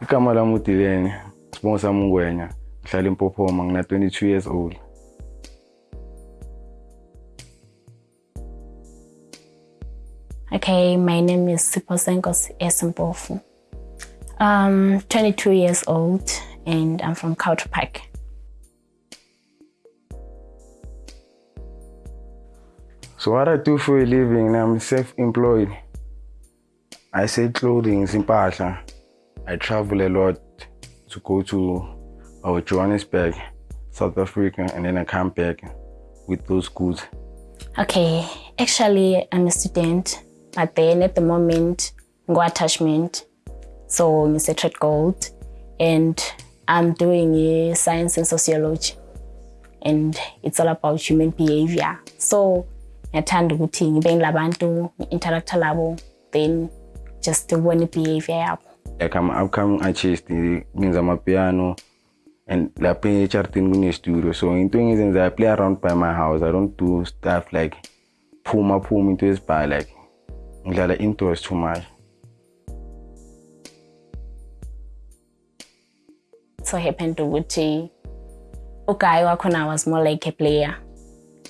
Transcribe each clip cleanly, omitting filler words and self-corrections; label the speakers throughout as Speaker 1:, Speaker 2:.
Speaker 1: Igama lami uDilene, sibongo sami uNgwenya, ngihlala eMpophoma, ngina 22 years old.
Speaker 2: Okay, my name is Sipho Senkos Esimpofu. 22 years old and I'm from Culture Park.
Speaker 1: So what I do for a living, I'm self-employed. I sell clothing in Impahla. I travel a lot to go to Johannesburg, South Africa, and then I come back with those goods.
Speaker 2: Okay, actually I'm a student, but then at the moment, I'm attachment. So I'm a trade gold and I'm doing science and sociology. And it's all about human behavior. So ngiyathanda ukuthi ngibe labantu interact labo, then just one behavior yabo.
Speaker 1: Like I'm upcoming artist, means I'm a piano and la play charting in the studio. So in doing is I play around by my house. I don't do stuff like pull me into this bar like ngidlala indoors too much.
Speaker 2: So happened to ukuthi uGuy wakhona was more like a player,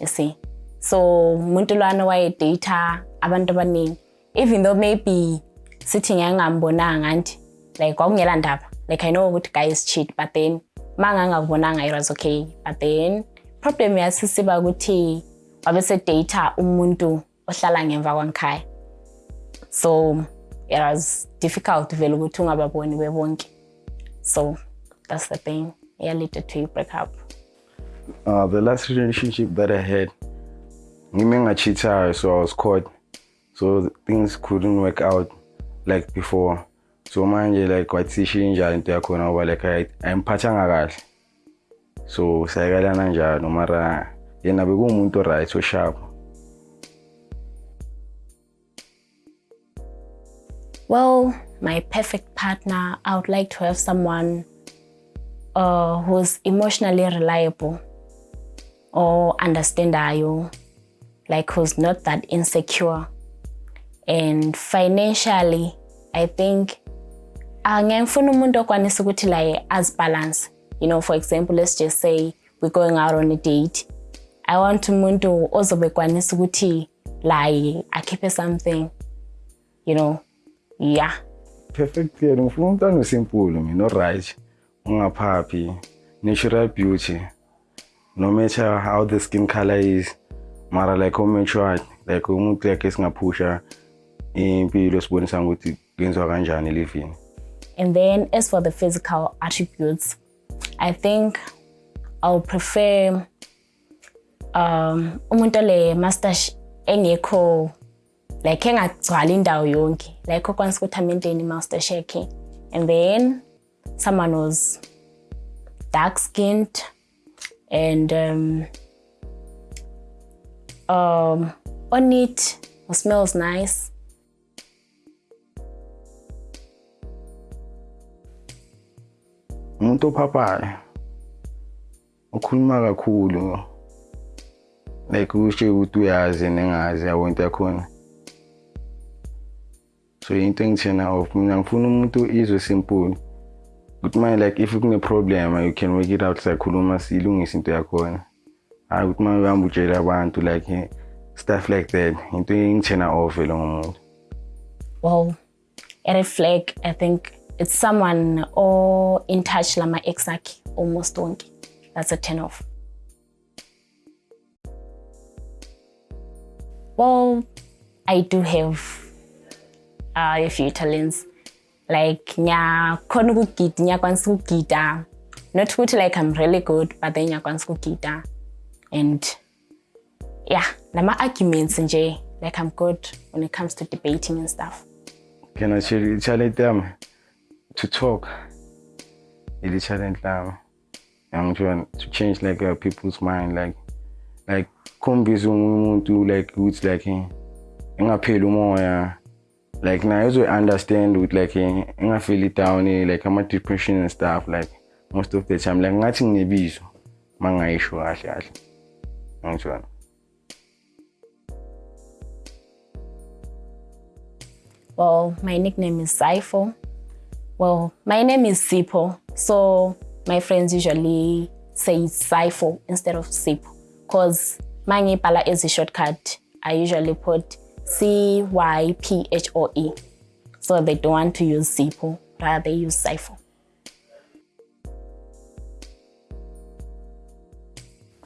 Speaker 2: you see. So umuntu lwana wayedata abantu abaningi, even though maybe sitting ngangambonanga anti like kwakungela ndaba, like I know ukuthi Guy is cheat, but then mangangakubonanga it was okay. But then problem yasisiba ukuthi wabese data umuntu ohlala ngemva kwangikhaya. So it was difficult to vele ukuthi ungababoni bebonke. So that's the thing. Yeah, led to break up.
Speaker 1: The last relationship that I had, I cheated, so I was caught. So things couldn't work out like before. So manje like wathi shinja into yakhona ngoba like I'm phathanga kahle. So sayikalana njalo mara yena bekumuntu right so sharp.
Speaker 2: Well, my perfect partner, I would like to have someone who's emotionally reliable or understandayo, like who's not that insecure. And financially, I think ngiyafuna umuntu okwanisa ukuthi like as balance. You know, for example, let's just say we're going out on a date. I want umuntu ozobe kwanisa ukuthi like akhiphe something, you know. Yeah.
Speaker 1: Perfect girl, ngifuna umntwana osimple mina, right. Ungaphaphi, natural beauty. No matter how the skin color is, mara like mature, like umuntu like esingaphusha impilo sibonisa ukuthi kwenziwa kanjani living.
Speaker 2: And then as for the physical attributes, I think I'll prefer umuntu le mustache engekho like engagcwala indawo yonke, like okwanisa ukuthi maintain mustache yakhe. And then someone who's dark skinned and on it who smells nice.
Speaker 1: Umuntu ophapayo ukhuluma kakhulu like usho ukuthi uyazi nengazi yabo into yakhona. So into engithena of mina ngifuna umuntu izwe simple. Good man, like if you have a problem, you can work it out. Sakhuluma silungisa into yakhona. Good man, uhamba utshela abantu like stuff like that. Into engithena off lo.
Speaker 2: Well, a red flag, I think it's someone or in touch lama ex akhe almost wonke. That's a turn off. Well, I do have a few talents. Like ngiyakona ukugida, ngiyakwanisa ukugida. Not ukuthi like I'm really good, but then ngiyakwanisa ukugida. And yeah, lama arguments nje, like I'm good when it comes to debating and stuff.
Speaker 1: Can I challenge them to talk? It challenge them. I'm trying to change like people's mind, like convince umuntu like who's like engapheli umoya. Like now I understand with like I feel it down like I'm a depression and stuff like most of the time like nothing nebizo mangayisho kahle ngitshona.
Speaker 2: Well, my nickname is Saifo, Well, my name is Sipho, so my friends usually say Cypho instead of Sipho, because mangibhala is a shortcut. I usually put CYPHOE, so they don't want to use Sipho, rather they use Cypho.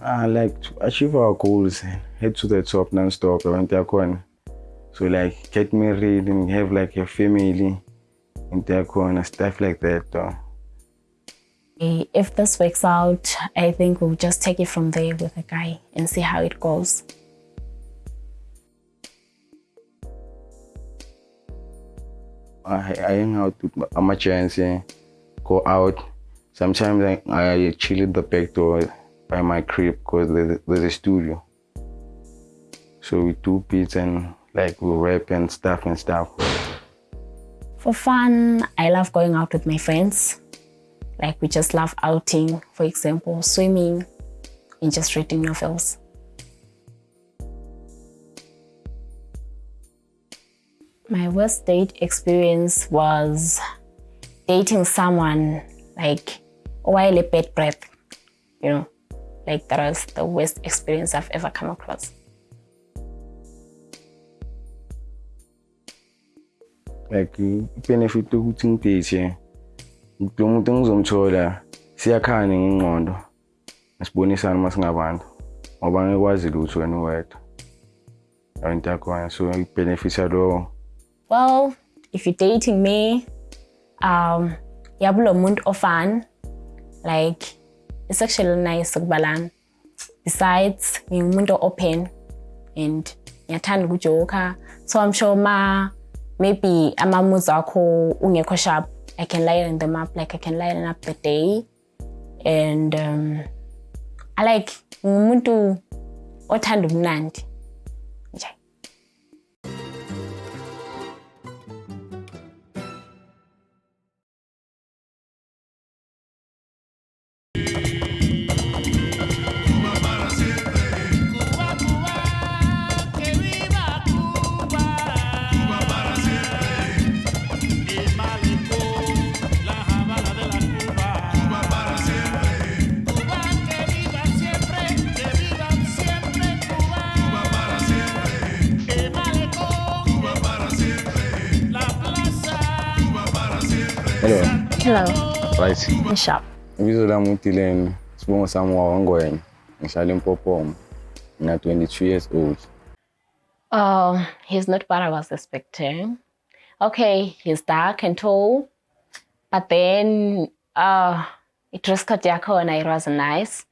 Speaker 1: I like to achieve our goals, head to the top non-stop. I went there, so like get married and have like a family in there, stuff like that. Though.
Speaker 2: If this works out, I think we'll just take it from there with a guy and see how it goes.
Speaker 1: I hang out with my chance, go out. Sometimes I chill at the back door by my crib because there's a studio. So we do beats and like we rap and stuff.
Speaker 2: For fun, I love going out with my friends. Like we just love outing, for example, swimming and just reading novels. My worst date experience was dating someone like while a bad breath, you know, like that was the worst experience I've ever come across.
Speaker 1: Like benefit ukuthi ngiphethe lo muntu engizomthola siyakhana ngengqondo asibonisana masingabantu ngoba ngekwazi lutho wena wedwa into yakho so benefit lo.
Speaker 2: Well, if you're dating me, yabulo muntu ofan, like it's actually nice ukubalana. Besides, ngumuntu open and ngiyathanda ukujoka, so I'm sure maybe amamoods akho ungekho sharp, I can lighten them up, like I can lighten up the day. And I like ngumuntu othanda ubumnandi. Nje. Hello.
Speaker 1: Right.
Speaker 2: Sharp.
Speaker 1: Ibizo lami uDylan Sibongo sami wakwangwenya ngihlala eMpophoma. Ngina 22 years old.
Speaker 2: He's not what I was expecting. Okay, he's dark and tall, but then dress code yakho and it was nice.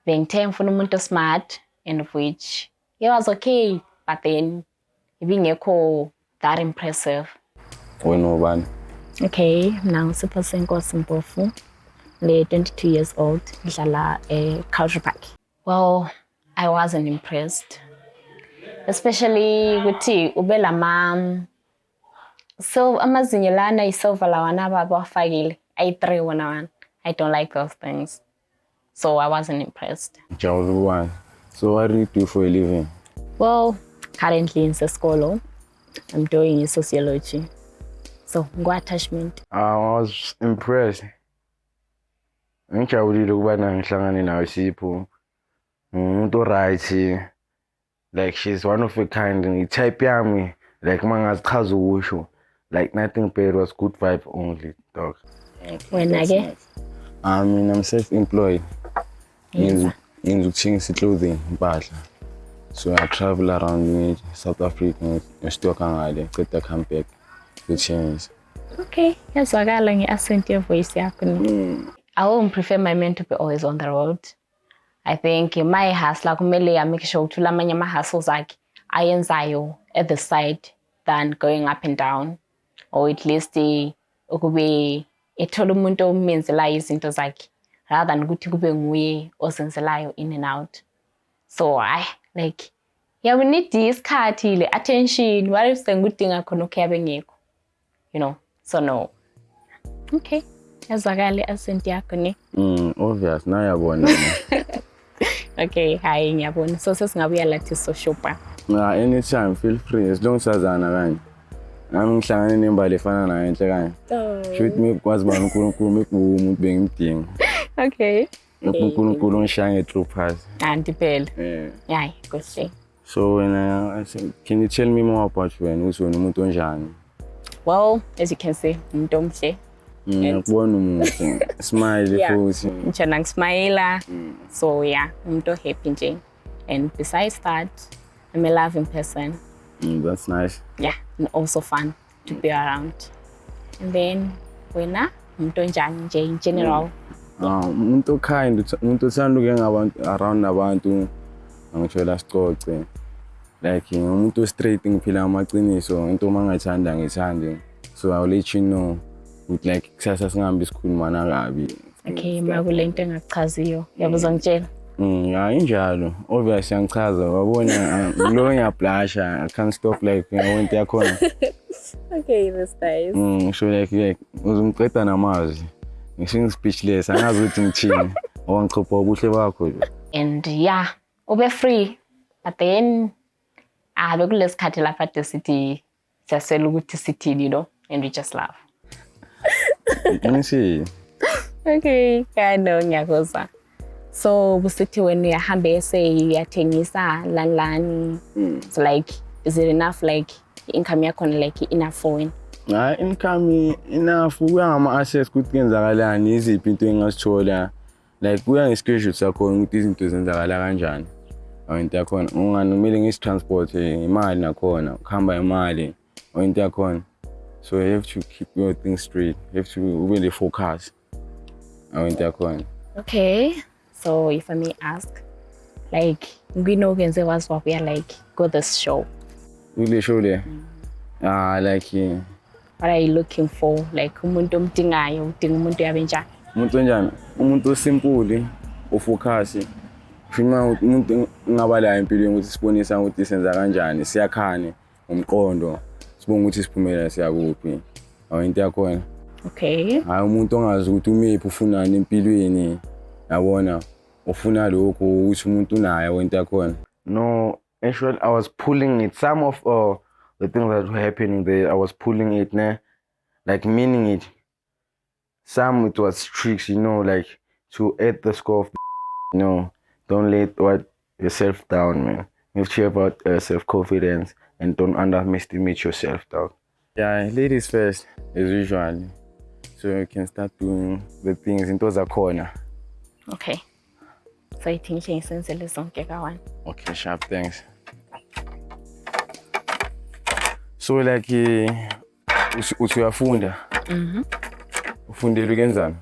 Speaker 2: Being ngifuna umuntu smart, and of which he was okay, but then ibingekho that impressive.
Speaker 1: Wena ubani?
Speaker 2: Okay, now Sipho Senkosi Mpofu, 22 years old, ngihlala Culture Park. Well, I wasn't impressed. Especially ukuthi ube lama so amazinyo lana isilver lawana abafakile i3 wona. I don't like those things. So I wasn't impressed.
Speaker 1: So what do you do for a living?
Speaker 2: Well, currently in Sesikolo, I'm doing sociology. So, attachment.
Speaker 1: I was impressed. Ngijabulile ukuba ngihlangane nawe Sipho. Umuntu right. Like she's one of a kind and type yami like mangazichaza ukusho. Like nothing bad, was good vibe only, dog.
Speaker 2: When again?
Speaker 1: I'm self-employed.
Speaker 2: Yes.
Speaker 1: In clothing, impahla. So I travel around South Africa, Stokangale, get the come back. The change.
Speaker 2: Okay, yes, I got like accent your voice. I won't prefer my men to be always on the road. I think my house, like Mele, I make sure to lamanya my hustles like ironsayo at the side than going up and down, or at least the ukube etolumuntu means lies into like rather than good to be nguye or senselayo in and out. So I like yeah, we need this attention. What if the good thing I can okay you know, so no. Okay. Yazakale accent yakho ne.
Speaker 1: Obvious, now yabona.
Speaker 2: Okay, hi ngiyabona. So sesingabuya lathi so shopa.
Speaker 1: Anytime feel free as long as azana kanje. nami ngihlangane nembali efana nayo enhle kanje. Shoot me kwazi bani uNkulunkulu umuntu bengimdinga.
Speaker 2: Okay.
Speaker 1: uNkulunkulu ongishaya nge-true path.
Speaker 2: Antipele. Yeah, kuhle.
Speaker 1: So can you tell me more about you and umuntu onjani?
Speaker 2: Well, as you can see, umuntu omhle.
Speaker 1: Ngiyakubona umuntu. Smile futhi.
Speaker 2: Ngisho nangismayila. So yeah, umuntu happy nje. And besides that, I'm a loving person.
Speaker 1: That's nice.
Speaker 2: Yeah, and also fun to be around. And then wena umuntu onjani nje in general.
Speaker 1: Umuntu kind, umuntu othanda ukuya ngabantu around nabantu angisho la sicoce. Like umuntu straight ngiphila amaqiniso, into mangathanda ngithande. So I'll let you know with like kusasa singahambi isikhuluma nakabi.
Speaker 2: Okay, makulento engachaziyo. Yabuza ngitshela.
Speaker 1: Yeah, injalo. Obviously angichaza wabona lo ngiyablasha. I can't stop like ngawento yakhona.
Speaker 2: Okay, that's nice.
Speaker 1: So like uzumqeda namazwi. Ngisho speechless angazi ukuthi ngithini. Owangichopha ubuhle bakho.
Speaker 2: And yeah, ube free. But then bekulesikhathi lapha at sithi siyaswela ukuthi sithini, you know, and we just laugh.
Speaker 1: See.
Speaker 2: Okay, kano ngiyakuzwa. So busithi when uyahambe uyathengisa lani. So like is it enough like income yakho like enough for wena?
Speaker 1: Income enough kuya ngama assets ukuthi kenzakalani iziphi into engasithola like kuya ngeschedule sakho ukuthi izinto zenzakala kanjani. Into yakhona unganomele ngisitransport imali nakhona ukuhamba imali into yakhona. So you have to keep your things straight. You have to really focus. Into yakhona.
Speaker 2: Okay. So if I may ask, like we know when there was what we are like go this show.
Speaker 1: Really show there. Like
Speaker 2: what are you looking for? Like umuntu omdingayo, udinga umuntu yabenjani?
Speaker 1: Umuntu onjani? Umuntu simple, ofocus. Funa umuntu ngabala empilweni ukuthi sibonisa ukuthi senza kanjani, siyakhane umqondo, sibonga ukuthi siphumela siyakuphi. Into yakhona.
Speaker 2: Okay.
Speaker 1: Hayi umuntu ongazi ukuthi umephi ufunani empilweni. Yabona ufuna lokho ukuthi umuntu unayo into yakhona. No, actually I was pulling it. Some of the things that were happening there, I was pulling it, like meaning it. Some it was tricks, you know, like to add the score of you know, don't let yourself down, man. You have to have about self-confidence and don't underestimate yourself, dog. Yeah, ladies first, as usual. So you can start doing the things into the corner.
Speaker 2: Okay. So I think she sensele zonke kawan.
Speaker 1: Okay, sharp, thanks. So like uyafunda. Ufundela ukenzani?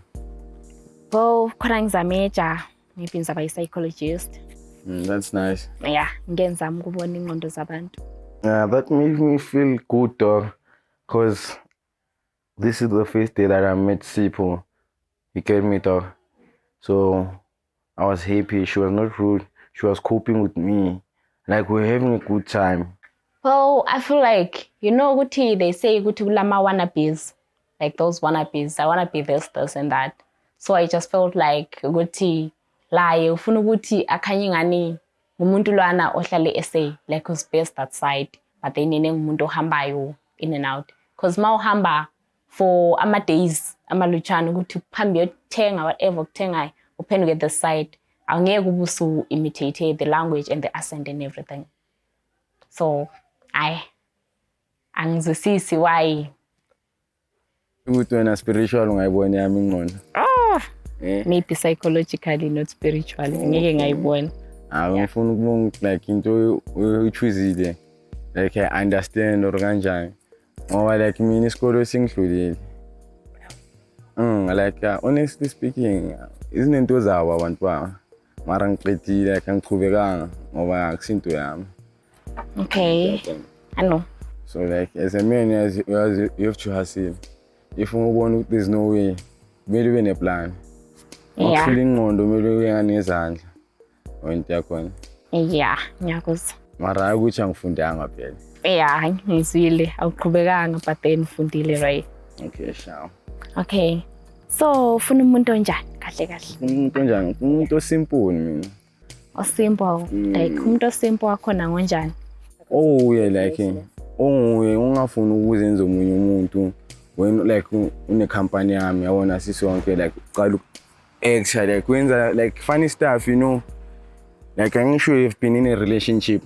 Speaker 2: Well, khona ngizameja, maybe ngizaba psychologist.
Speaker 1: That's nice.
Speaker 2: Yeah, ngenzama ukubona ingqondo zabantu.
Speaker 1: That made me feel good, dog, because this is the first day that I met Sipho. He gave me dog. So I was happy. She was not rude. She was coping with me. Like we're having a good time.
Speaker 2: Well, I feel like, you know, Guti, they say Guti ulama wannabes. Like those wannabes. I wanna be this and that. So I just felt like Guti, lie, ufuna Guti akanyingani umuntu lwana ohlale essay, like who's best that side. But then umuntu hambayo in and out. Cause hamba for ama days, ama luchano Guti pambio tenga whatever tenga open get the side. Angeke ubusu imitate the language and the accent and everything. So angizwisisi why
Speaker 1: ukuthi wena spiritual ungayibona yami ingqondo.
Speaker 2: Maybe psychologically not spiritually ngeke ngayibona.
Speaker 1: Ngifuna ukubonga like into uyichoosile like I understand or kanjani ngoba like mina isikolo singidlulile. Like honestly speaking izinto zabo abantu ba mara ngiqedile like angiqhubekanga ngoba akusinto yami.
Speaker 2: Okay. I know.
Speaker 1: So like as a man you have to hustle. If you want there's no way, maybe ube neplan.
Speaker 2: Yeah.
Speaker 1: Ukuhlula ingqondo kumele ube nganezandla. Into yakhona.
Speaker 2: Yeah, ngiyakuzwa.
Speaker 1: Mara ukuthi angifundanga phela.
Speaker 2: Yeah, ngizwile awuqhubekanga but then ufundile right.
Speaker 1: Okay, sure.
Speaker 2: Okay. So ufuna umuntu onjani kahle kahle?
Speaker 1: Umuntu onjani? Umuntu osimple mina.
Speaker 2: Osimple. Like umuntu osimple wakhona ngonjani?
Speaker 1: Oh yeah, like ungafuni ukuzenza omunye umuntu when like une company yami yabona sisonke like uqala extra like wenza like funny stuff, you know, like I'm sure you've been in a relationship.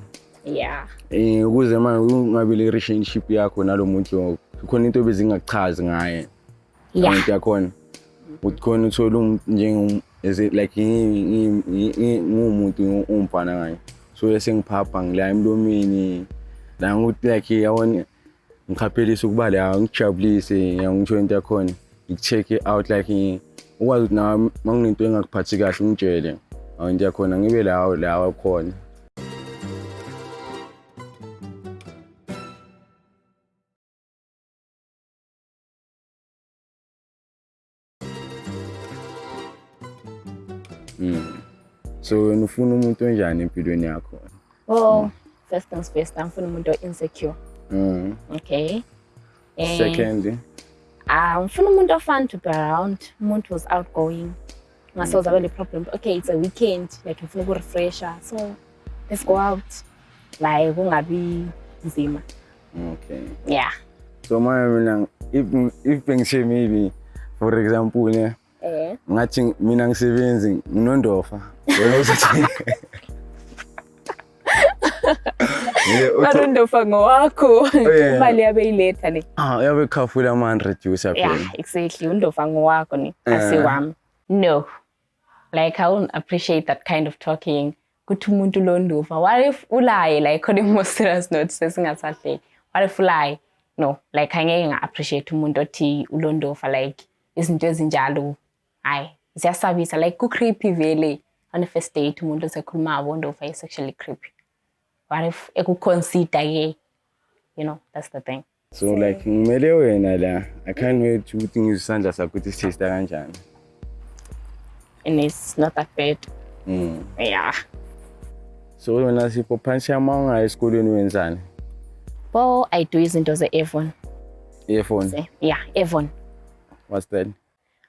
Speaker 2: Yeah.
Speaker 1: Ukuze manje ungabe le relationship yakho nalomuntu khona into bezingachazi ngaye.
Speaker 2: Yeah.
Speaker 1: Into yakhona ukhona uthola njenge like ngumuntu umfana ngaye. So esengiphapha ngila emlomini la ukuthi like yawona ngikhaphelisa ukuba la ngijabulise ngiyangitsho into yakhona ngikucheck out like ukwazi ukuthi na manginento engakuphathi kahle ungitshele into yakhona ngibe la khona. So wena ufuna umuntu onjani empilweni yakho?
Speaker 2: Well, first things first, I'm feeling umuntu insecure. Okay.
Speaker 1: Second,
Speaker 2: I'm feeling umuntu fun to be around. Umuntu was outgoing. Ngasoza vele problem. Okay, it's a weekend. Like ngifuna ukurefresher. So let's go out. Like kungabi nzima.
Speaker 1: Okay.
Speaker 2: Yeah.
Speaker 1: So mina if bengisho maybe for example ne ngathi mina ngisebenzi nginondofa.
Speaker 2: Nondofa ngowakho. Imali yabe iletha le.
Speaker 1: Yabe khafula man reduce phela.
Speaker 2: Yeah, exactly. Undofa ngowakho ni. Asiwami. No. Like I won't appreciate that kind of talking. Kuthi umuntu londofa. What if ulaye like on a more serious note sesingasahle. What if ulaye? No, like angeke nga-appreciate umuntu othi ulondofa like izinto ezinjalo. Hayi, ziyasabisa like ku-creepy vele on the first date umuntu osekhuluma ngabondofa is actually creepy. What if ekuconsider ke? You know, that's the thing.
Speaker 1: So like ngimele wena la, I can't wait ukuthi ngizisandla sakho ukuthi sister kanjani.
Speaker 2: And it's not that bad. Yeah.
Speaker 1: So wena sipho phansi yama ungayi esikolweni wenzani?
Speaker 2: Well, I do izinto ze-Avon.
Speaker 1: Earphone?
Speaker 2: Yeah, Avon.
Speaker 1: What's that?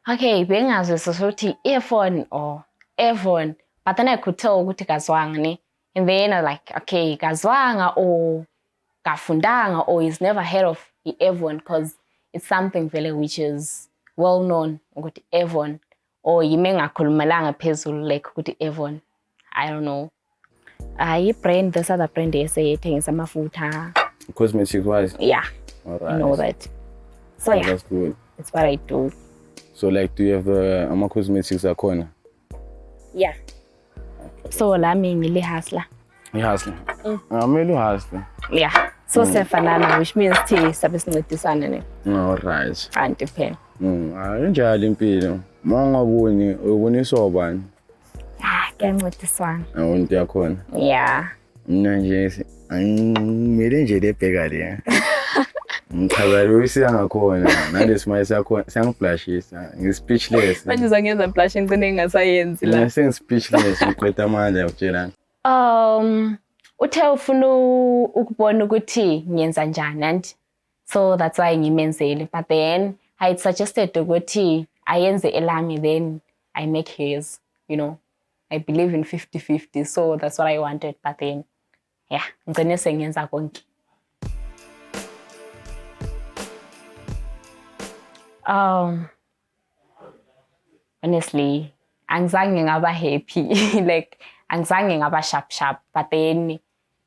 Speaker 2: Okay, bengazi ukuthi earphone or Avon, but then I could tell ukuthi kazwanga ne. And then I like, okay, kazwanga or kafundanga or he's never heard of Avon because it's something very which is well known ukuthi Avon or yime ngakhulumalanga phezulu like ukuthi Avon. I don't know. Brand, this other brand ethengisa amafutha.
Speaker 1: Cosmetics wise?
Speaker 2: Yeah.
Speaker 1: All right.
Speaker 2: I know that. So yeah.
Speaker 1: That's good.
Speaker 2: That's what I do.
Speaker 1: So like, do you have the cosmetics akhona?
Speaker 2: Yeah. Okay. So lami ngile hustler.
Speaker 1: Hustler. Amelu hustler.
Speaker 2: Yeah. So sefanana, which means thi sabe sincedisana ne.
Speaker 1: All right.
Speaker 2: Anti pen.
Speaker 1: Njalo impilo. Mangaboni ubonisa obani?
Speaker 2: Kuyancediswana.
Speaker 1: Into yakhona.
Speaker 2: Yeah.
Speaker 1: Mina nje angimele nje lebheka le. Ngicabanga ngakhona nalesimo sakho siyangiflashisa ngi-speechless.
Speaker 2: Manje uzangenza blush ngicine ngingasayenzi la.
Speaker 1: Sengi-speechless ngiqeda amandla ukutshelana.
Speaker 2: Uthe ufuna ukubona ukuthi ngiyenza njani and so that's why ngimenzele, but then I suggested ukuthi ayenze elami then I make his, you know. I believe in 50-50, so that's what I wanted, but then yeah, ngicine sengenza konke. Honestly, angizange ngaba happy like angizange ngaba sharp, but then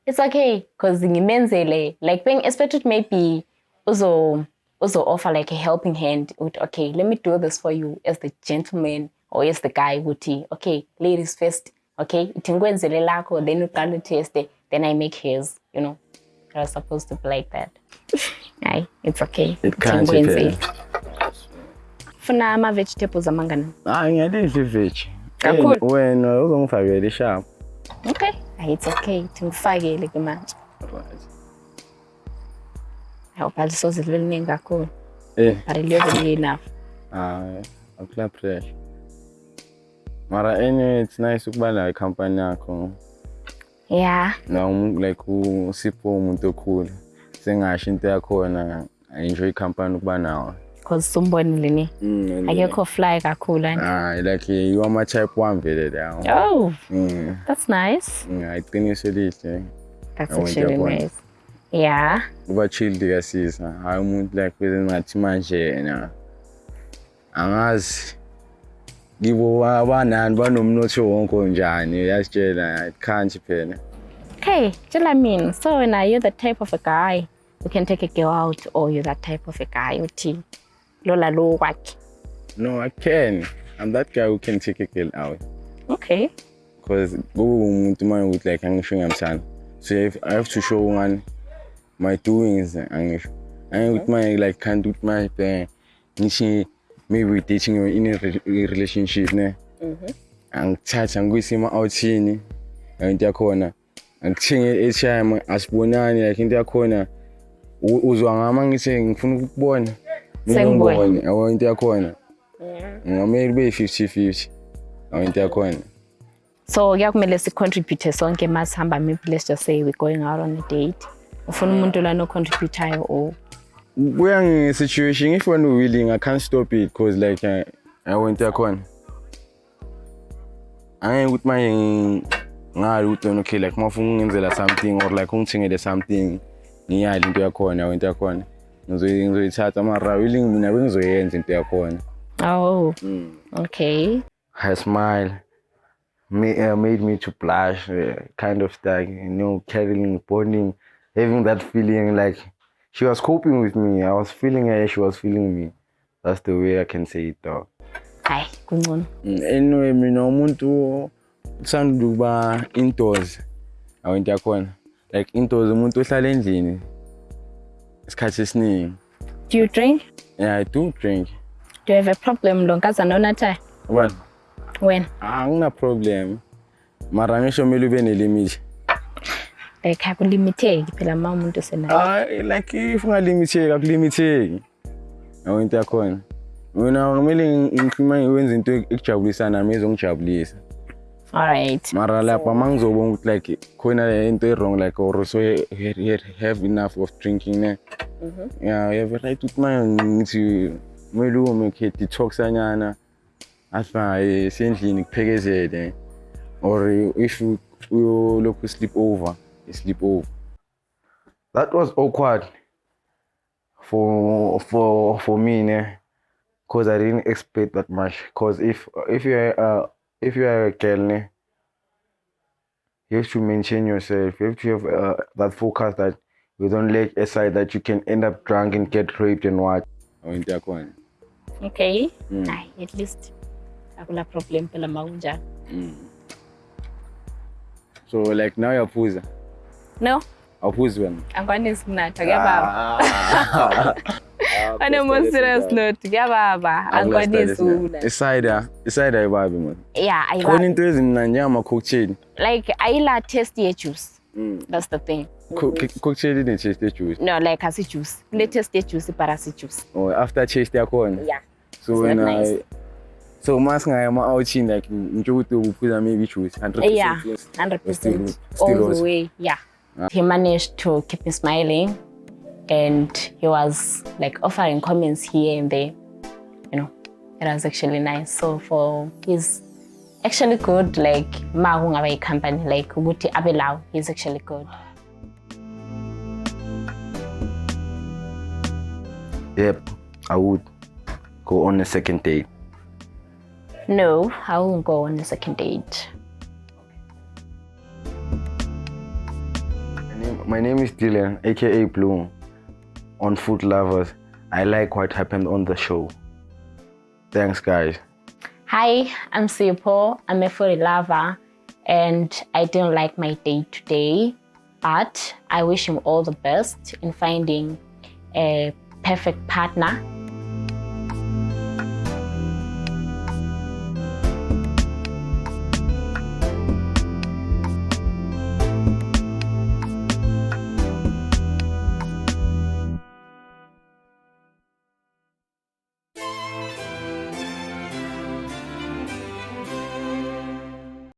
Speaker 2: it's okay because ngimenzele like being expected maybe also offer like a helping hand with, okay, let me do this for you as the gentleman or as the guy ukuthi, okay, ladies first, okay, itinkwenzele lakho then uqala taste, then I make his, you know. It was supposed to be like that. Aye, it's okay.
Speaker 1: It can't be.
Speaker 2: Funa ama-vegetables amangana?
Speaker 1: Ngiyadidla i-veg.
Speaker 2: Kakhulu?
Speaker 1: Wena uzongifakela ishaphu.
Speaker 2: Okay, it's okay. Ngifakele ke manje.
Speaker 1: Right.
Speaker 2: Awubhali soze libe liningi kakhulu. But liyobe enough.
Speaker 1: Akula pressure. Mara anyway, it's nice ukuba la company yakho.
Speaker 2: Yeah.
Speaker 1: Now like usipho umuntu okhulu. Sengasho into yakhona, I enjoy company ukuba nawo.
Speaker 2: Because sombonile ni. Akekho fly kakhulu and.
Speaker 1: Like you are my type one vele la.
Speaker 2: Oh. That's nice.
Speaker 1: Iqiniso lihle.
Speaker 2: That's actually nice. Yeah.
Speaker 1: Kuba chilled kuyasiza. Hayi umuntu like ngathi manje yena. Angazi kibo abanani banomnotho wonke njani uyasitshela can't phela.
Speaker 2: Okay, tell me. So now you're the type of a guy who can take a girl out, or you're that type of a guy uthi lola lo kwakhe?
Speaker 1: No, I can. I'm that guy who can take a girl out.
Speaker 2: Okay.
Speaker 1: Because umuntu manje ukuthi like angisho ngiyamthanda. So if I have to show one my doings angisho. With my like can't do my thing. Ngithi maybe we're dating or in a relationship ne. Angithatha ngiyisima outsini. Into yakhona. Angithinge eTshama asibonani like into yakhona uzwa ngama ngithi ngifuna ukubona.
Speaker 2: Sengibone.
Speaker 1: Awu into yakhona. Ngamele be 50-50. Awu into yakhona.
Speaker 2: So kuyakumele si-contribute sonke masihamba, maybe let's just say we're going out on a date. Ufuna umuntu lana ocontributayo or
Speaker 1: Kuya nge-situation if you're willing I can't stop it because like I went yakhona. Angeke ukuthi manje ngali ukuthi okay like mafuna ungenzela something or like ungithengele something ngiyali into yakhona into yakhona. Ngizoyithatha mara willing mina bengizoyenza into yakhona.
Speaker 2: oh. Okay.
Speaker 1: Her smile made me to blush, kind of like, caring, bonding, having that feeling like she was coping with me. I was feeling her, she was feeling me. That's the way I can say it though.
Speaker 2: Hayi, kungcono.
Speaker 1: Anyway, mina umuntu uthanda ukuba indoors. Awento yakhona. Like indoors umuntu ohlala endlini. Isikhathi esiningi.
Speaker 2: Do you drink?
Speaker 1: Yeah, I do drink.
Speaker 2: Do you have a problem lo nkazana onathayo?
Speaker 1: What?
Speaker 2: When?
Speaker 1: Angina problem. Mara ngisho kumele ube nelimit.
Speaker 2: Like akulimiteki phela ma umuntu senayo.
Speaker 1: Like if ungalimitheki akulimitheki. Awento yakhona. Mina kumele ngifuna ngiwenze into ekujabulisa nami ezongijabulisa.
Speaker 2: All right.
Speaker 1: Mara lapha mangizobona ukuthi like khona into wrong like or so have enough of drinking ne. Yeah, you have a right ukuthi manje ngithi kumele umeke detox anyana. Afa esendlini kuphekezele or if you look sleep over. That was awkward for me ne. Cause I didn't expect that much. Cause if you are a girl, ne, you have to maintain yourself. You have to have that focus that you don't let aside that you can end up drunk and get raped and what.
Speaker 2: Okay. At least akula problem phela makunjani.
Speaker 1: So like now you're phuza.
Speaker 2: No.
Speaker 1: Awuphuzi wena.
Speaker 2: Angikwanisi kunatha kuyababa. On a more serious note, kuyababa. Angikwanisi ukunatha.
Speaker 1: Iside ayibabi man.
Speaker 2: Yeah, I
Speaker 1: khona into ezinanje ama cocktail.
Speaker 2: Like ayila taste ye juice. That's the thing.
Speaker 1: Cocktail ine taste ye juice.
Speaker 2: No, like asi juice. Le taste ye juice para si juice.
Speaker 1: Oh, after taste yakhona.
Speaker 2: Yeah.
Speaker 1: So when nice. So masingaya ma outing like nje ukuthi uphuza maybe juice 100%.
Speaker 2: Yeah, 100%. All the way. Yeah. He managed to keep me smiling, and he was like offering comments here and there. It was actually nice. So he's actually good. Like ma hungabe company like ukuthi abelaw, he's actually good.
Speaker 1: Yep, I would go on a second date.
Speaker 2: No, I won't go on a second date.
Speaker 1: My name is Dylan, aka Bloom, on Food Lovers. I like what happened on the show. Thanks, guys.
Speaker 2: Hi, I'm Sipho. I'm a food lover, and I didn't like my date today, but I wish him all the best in finding a perfect partner